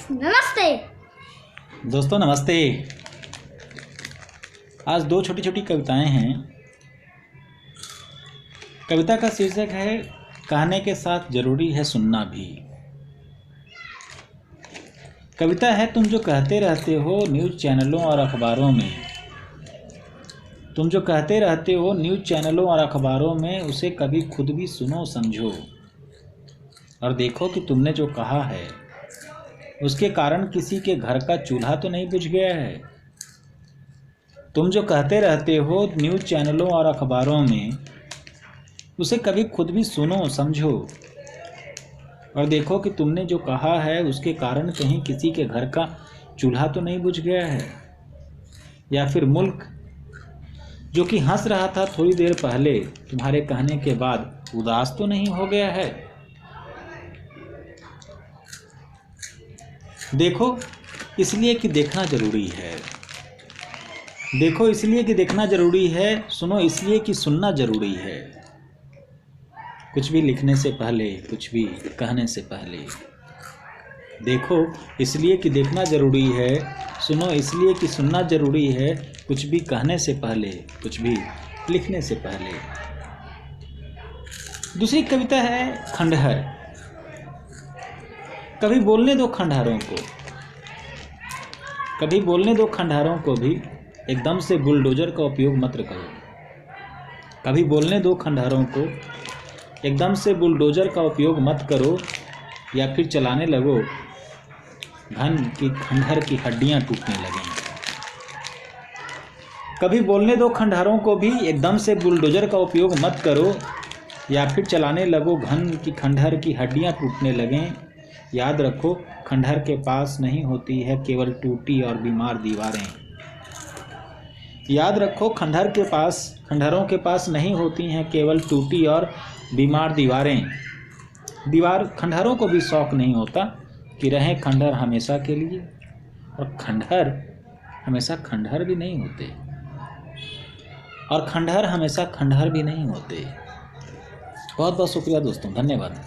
नमस्ते दोस्तों, नमस्ते। आज दो छोटी छोटी कविताएं हैं। कविता का शीर्षक है कहने के साथ जरूरी है सुनना भी। कविता है, तुम जो कहते रहते हो न्यूज़ चैनलों और अखबारों में, तुम जो कहते रहते हो न्यूज़ चैनलों और अखबारों में, उसे कभी खुद भी सुनो समझो और देखो कि तुमने जो कहा है उसके कारण किसी के घर का चूल्हा तो नहीं बुझ गया है। तुम जो कहते रहते हो न्यूज़ चैनलों और अखबारों में, उसे कभी खुद भी सुनो समझो और देखो कि तुमने जो कहा है उसके कारण कहीं किसी के घर का चूल्हा तो नहीं बुझ गया है। या फिर मुल्क जो कि हंस रहा था थोड़ी देर पहले तुम्हारे कहने के बाद उदास तो नहीं हो गया है। देखो इसलिए कि देखना ज़रूरी है, देखो इसलिए कि देखना ज़रूरी है, सुनो इसलिए कि सुनना ज़रूरी है। कुछ भी लिखने से पहले, कुछ भी कहने से पहले देखो इसलिए कि देखना ज़रूरी है, सुनो इसलिए कि सुनना ज़रूरी है। कुछ भी कहने से पहले, कुछ भी लिखने से पहले। दूसरी कविता है खंडहर। कभी बोलने दो खंडहरों को, कभी बोलने दो खंडहरों को भी, एकदम से बुलडोजर का उपयोग मत करो। कभी बोलने दो खंडहरों को, एकदम से बुलडोजर का उपयोग मत करो, या फिर चलाने लगो घन की खंडहर की हड्डियां टूटने लगें। कभी बोलने दो खंडहरों को भी, एकदम से बुलडोजर का उपयोग मत करो, या फिर चलाने लगो घन की खंडहर की हड्डियां टूटने लगें। याद रखो खंडहर के पास नहीं होती है केवल टूटी और बीमार दीवारें। याद रखो खंडहरों के पास नहीं होती हैं केवल टूटी और बीमार दीवारें। खंडहरों को भी शौक नहीं होता कि रहें खंडहर हमेशा के लिए, और खंडहर हमेशा खंडहर भी नहीं होते, और खंडहर हमेशा खंडहर भी नहीं होते। बहुत बहुत शुक्रिया दोस्तों, धन्यवाद।